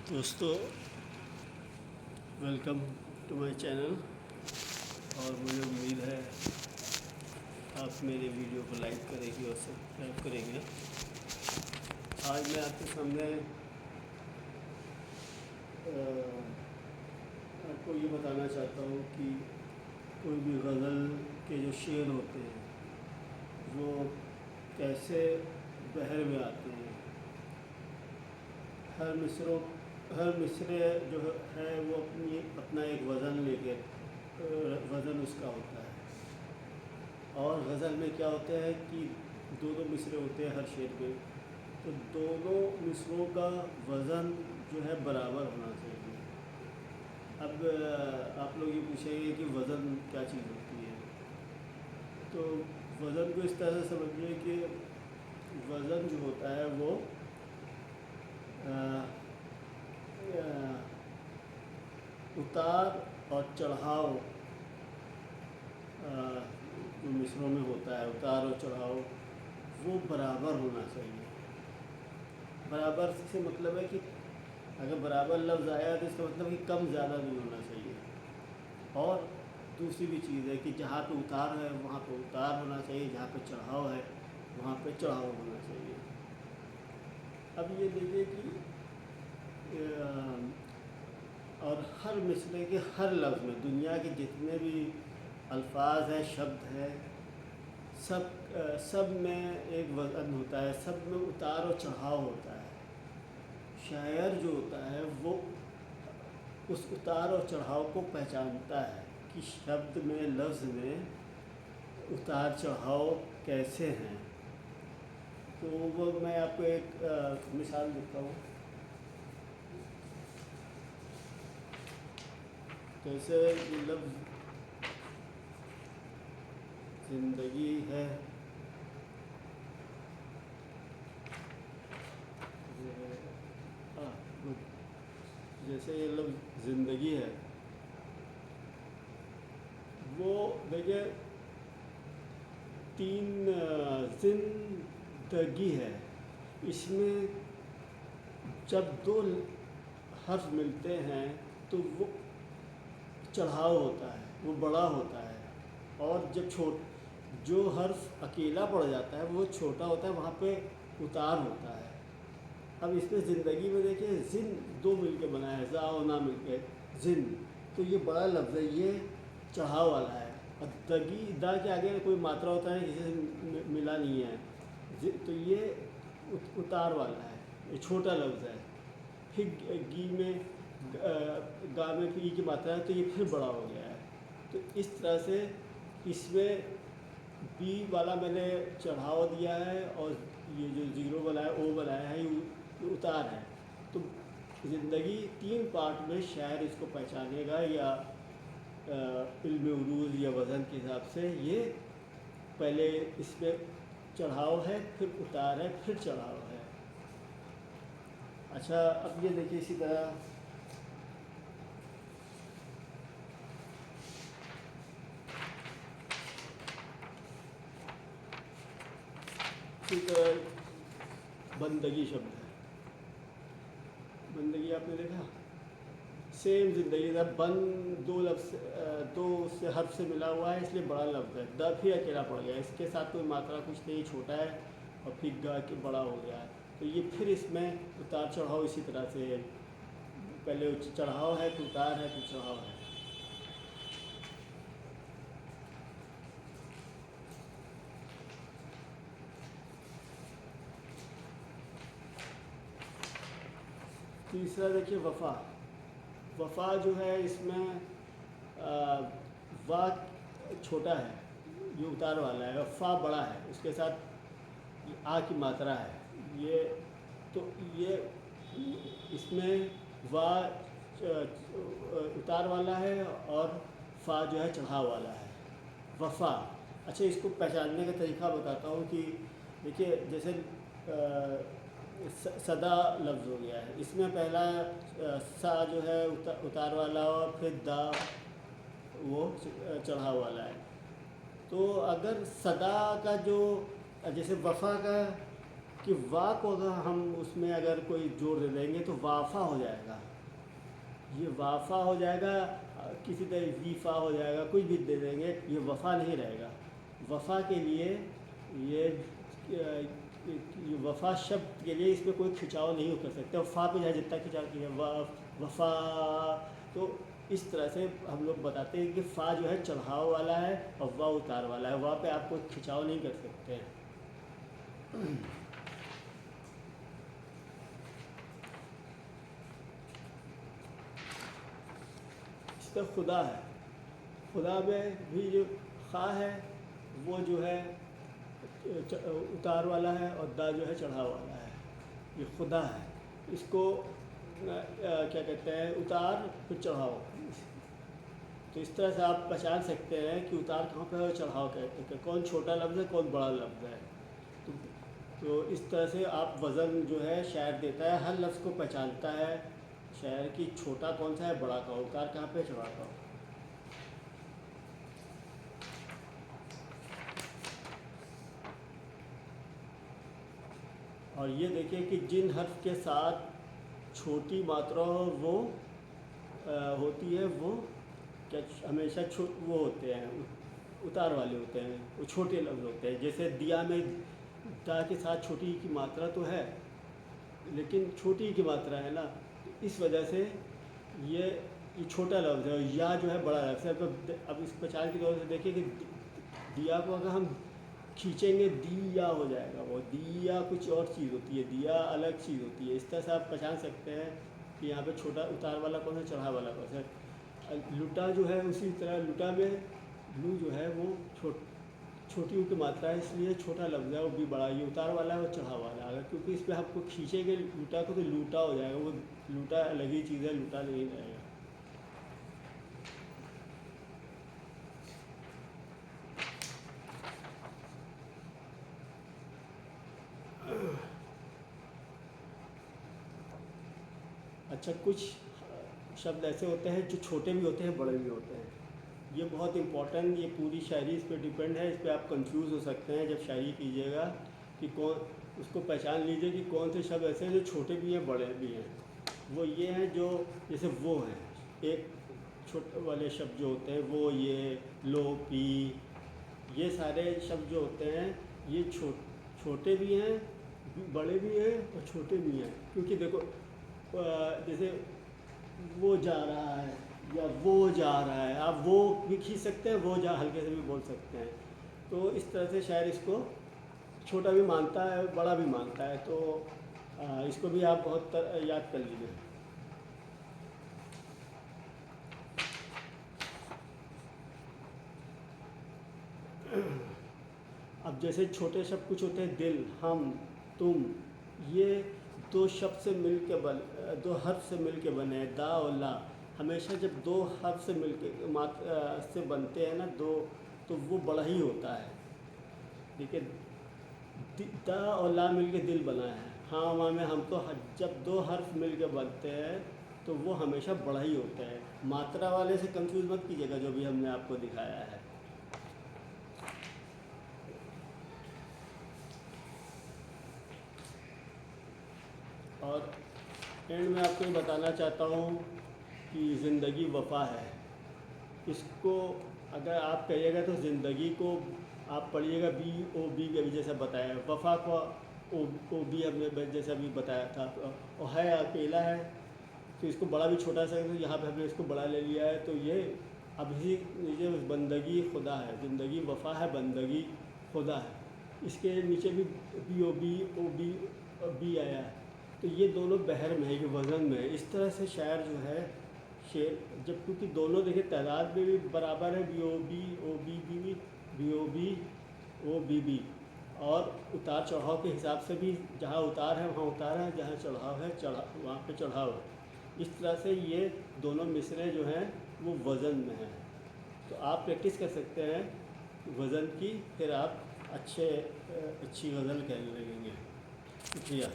دوستو welcome to my channel, اور مجھے امید ہے آپ میرے ویڈیو کو لائک کریں گے اور سبسکرائب کریں گے۔ آج میں آپ کے سامنے آپ کو یہ بتانا چاہتا ہوں کہ کوئی بھی غزل کے جو شعر ہوتے ہیں وہ کیسے بحر میں آتے ہیں۔ ہر مصرے جو ہے وہ اپنا ایک وزن لے کے وزن اس کا ہوتا ہے، اور غزل میں کیا ہوتا ہے کہ دو مصرے ہوتے ہیں ہر شعر میں، تو دونوں مصروں کا وزن جو ہے برابر ہونا چاہیے۔ اب آپ لوگ یہ پوچھیں گے کہ وزن کیا چیز ہوتی ہے، تو وزن کو اس طرح سے سمجھیے کہ وزن جو ہوتا ہے وہ اتار اور چڑھاؤ جو مصروں میں ہوتا ہے، اتار اور چڑھاؤ وہ برابر ہونا چاہیے۔ برابر سے مطلب ہے کہ اگر برابر لفظ آیا تو اس کا مطلب کہ کم زیادہ نہیں ہونا چاہیے۔ اور دوسری بھی چیز ہے کہ جہاں پہ اتار ہے وہاں پہ اتار ہونا چاہیے، جہاں پہ چڑھاؤ ہے وہاں پہ چڑھاؤ ہونا چاہیے۔ اب یہ دیکھیے کہ اور ہر مصرے کے ہر لفظ میں دنیا کے جتنے بھی الفاظ ہیں، شبد ہیں، سب میں ایک وزن ہوتا ہے، سب میں اتار و چڑھاؤ ہوتا ہے۔ شاعر جو ہوتا ہے وہ اس اتار اور چڑھاؤ کو پہچانتا ہے کہ شبد میں، لفظ میں اتار چڑھاؤ کیسے ہیں۔ تو وہ میں آپ کو ایک مثال دیتا ہوں۔ جیسے یہ لفظ زندگی ہے، جیسے یہ لفظ زندگی ہے، وہ دیکھیے تین زندگی ہے، اس میں جب دو حرف ملتے ہیں تو وہ چڑھاؤ ہوتا ہے، وہ بڑا ہوتا ہے، اور جب جو حرف اکیلا پڑ جاتا ہے وہ چھوٹا ہوتا ہے، وہاں پہ اتار ہوتا ہے۔ اب اس میں زندگی میں دیکھیں زن دو مل کے بنا ہے، زا و نا مل کے زن، تو یہ بڑا لفظ ہے، یہ چڑھاؤ والا ہے۔ اور دگی دا کے آگے کوئی ماترا ہوتا ہے کسی سے ملا نہیں ہے، تو یہ اتار والا ہے، یہ چھوٹا لفظ ہے۔ پھر گی میں گا میں پھر ای کی ماترا ہے تو یہ پھر بڑا ہو گیا ہے۔ تو اس طرح سے اس میں بی والا میں نے چڑھاؤ دیا ہے، اور یہ جو زیرو بنایا او بنایا ہے یہ اتار ہے۔ تو زندگی تین پارٹ میں شاعر اس کو پہچانے گا، یا علم عروض یا وزن کے حساب سے یہ پہلے اس میں چڑھاؤ ہے، پھر اتار ہے، پھر چڑھاؤ ہے۔ اچھا اب یہ دیکھیے اسی طرح بندگی شبد ہے، بندگی آپ نے دیکھا، سیم زندگی تھا، بند دو سے حرف سے ملا ہوا ہے، اس لیے بڑا لفظ ہے۔ د پھر اکیلا پڑ گیا، اس کے ساتھ کوئی ماترا کچھ نہیں، چھوٹا ہے، اور پھر گا کے بڑا ہو گیا ہے۔ تو یہ پھر اس میں اتار چڑھاؤ اسی طرح سے ہے، پہلے چڑھاؤ ہے، پھر اتار ہے، پھر چڑھاؤ ہے۔ تیسرا دیکھیے وفا۔ وفا جو ہے اس میں وا چھوٹا ہے، یہ اتار والا ہے، اور فا بڑا ہے، اس کے ساتھ آ کی ماترا ہے، یہ تو یہ اس میں وا اتار والا ہے اور فا جو ہے چڑھاؤ والا ہے، وفا۔ اچھا اس کو پہچاننے کا طریقہ بتاتا ہوں کہ دیکھیے جیسے صدا لفظ ہو گیا ہے، اس میں پہلا سا جو ہے اتار والا، اور پھر دا وہ چڑھاؤ والا ہے۔ تو اگر صدا کا جو جیسے وفا کا کہ وا کو اگر ہم اس میں اگر کوئی جوڑ دے دیں گے تو وافا ہو جائے گا، یہ وافا ہو جائے گا، کسی طرح ویفا ہو جائے گا، کچھ بھی دے دیں گے یہ وفا نہیں رہے گا۔ وفا کے لیے یہ وفا شبد کے لیے اس پہ کوئی کھنچاؤ نہیں کر سکتے، اور فا پہ جائے جتنا کھنچاؤ کیجیے وفا، تو اس طرح سے ہم لوگ بتاتے ہیں کہ فا جو ہے چڑھاؤ والا ہے اور وا اتار والا ہے، وا پہ آپ کوئی کھنچاؤ نہیں کر سکتے ہیں۔ اس طرح خدا ہے، خدا میں بھی جو خا ہے وہ جو ہے اتار والا ہے اور دا جو ہے چڑھاؤ والا ہے، یہ خدا ہے۔ اس کو کیا کہتے ہیں، اتار پھر چڑھاؤ، تو اس طرح سے آپ پہچان سکتے ہیں کہ اتار کہاں پہ ہے اور چڑھاؤ کہتے ہیں، کون چھوٹا لفظ ہے کون بڑا لفظ ہے۔ تو اس طرح سے آپ وزن جو ہے شاعر دیتا ہے، ہر لفظ کو پہچانتا ہے شاعر کی، چھوٹا کون سا ہے بڑا کا، اتار کہاں پہ چڑھا کا۔ اور یہ دیکھیں کہ جن حرف کے ساتھ چھوٹی ماترا وہ ہوتی ہے وہ کیا ہمیشہ وہ ہوتے ہیں اتار والے ہوتے ہیں، وہ چھوٹے لفظ ہوتے ہیں۔ جیسے دیا میں دا کے ساتھ چھوٹی کی ماترا تو ہے لیکن چھوٹی کی ماترا ہے نا، اس وجہ سے یہ چھوٹا لفظ ہے، اور یا جو ہے بڑا لفظ ہے۔ اب اس پہچان کے طور سے دیکھیں کہ دیا کو اگر ہم کھینچیں گے دیا ہو جائے گا، وہ دیا کچھ اور چیز ہوتی ہے، دیا الگ چیز ہوتی ہے۔ اس طرح سے آپ پہچان سکتے ہیں کہ یہاں پہ چھوٹا اتار والا کون ہے، چڑھا والا کون ہے۔ لٹا جو ہے اسی طرح لٹا میں لو جو ہے وہ چھوٹی کی ماترا ہے، اس لیے چھوٹا لفظ ہے، وہ بھی بڑا، یہ اتار والا ہے اور چڑھا والا ہے۔ اگر کیونکہ اس پہ آپ کو کھینچیں گے لوٹا کو تو لوٹا ہو جائے گا، وہ لوٹا الگ ہی چیز ہے، لوٹا نہیں رہے گا۔ اچھا، کچھ شبد ایسے ہوتے ہیں جو چھوٹے بھی ہوتے ہیں بڑے بھی ہوتے ہیں، یہ بہت امپورٹنٹ، یہ پوری شاعری اس پہ ڈیپینڈ ہے، اس پہ آپ کنفیوز ہو سکتے ہیں جب شاعری کیجیے گا کہ کون، اس کو پہچان لیجیے کہ کون سے شبد ایسے ہیں جو چھوٹے بھی ہیں بڑے بھی ہیں۔ وہ یہ ہیں جو جیسے وہ ہیں، ایک چھوٹے والے شبد جو ہوتے ہیں وہ، یہ لو پی، یہ سارے شبد جو ہوتے ہیں یہ چھوٹے بھی ہیں بڑے بھی ہیں اور چھوٹے بھی ہیں، کیونکہ دیکھو جیسے وہ جا رہا ہے یا وہ جا رہا ہے، آپ وہ بھی کھینچ سکتے ہیں، وہ جا ہلکے سے بھی بول سکتے ہیں۔ تو اس طرح سے شاعر اس کو چھوٹا بھی مانتا ہے بڑا بھی مانتا ہے، تو اس کو بھی آپ بہت یاد کر لیجیے۔ اب جیسے چھوٹے شبد کچھ ہوتے ہیں، دل، ہم، تم، یہ دو شبد سے مل کے دو حرف سے مل کے بنے ہیں، دا اور لا۔ ہمیشہ جب دو حرف سے مل کے سے بنتے ہیں نا دو، تو وہ بڑا ہی ہوتا ہے۔ دیکھیے دا اور لا مل کے دل بنا ہے، ہاں ماں میں ہم، تو جب دو حرف مل کے بنتے ہیں تو وہ ہمیشہ بڑا ہی ہوتا ہے۔ ماترا والے سے کنفیوز مت کیجیے گا جو بھی ہم نے آپ کو دکھایا ہے۔ اور اینڈ میں آپ کو یہ بتانا چاہتا ہوں کہ زندگی وفا ہے، اس کو اگر آپ کہیے گا تو زندگی کو آپ پڑھیے گا بی او بی کے جیسا بتایا، وفا کو او بی ہم نے جیسا بھی بتایا تھا، اور ہے اکیلا ہے تو اس کو بڑا بھی چھوٹا سا، یہاں پہ ہم نے اس کو بڑا لے لیا ہے، تو یہ اب ہی یہ بندگی خدا ہے، زندگی وفا ہے، بندگی خدا ہے۔ اس کے نیچے بھی بی او بی آیا ہے، تو یہ دونوں بحر میں ہے، یہ وزن میں ہے۔ اس طرح سے شاعر جو ہے شعر جب، کیونکہ دونوں دیکھیں تعداد میں بھی برابر ہے، B O B O B, اور اتار چڑھاؤ کے حساب سے بھی، جہاں اتار ہے وہاں اتار ہے، جہاں چڑھاؤ ہے وہاں پہ چڑھاؤ ہے۔ اس طرح سے یہ دونوں مصرعے جو ہیں وہ وزن میں ہیں، تو آپ پریکٹس کر سکتے ہیں وزن کی، پھر آپ اچھی غزل کہنے لگیں گے۔ شکریہ۔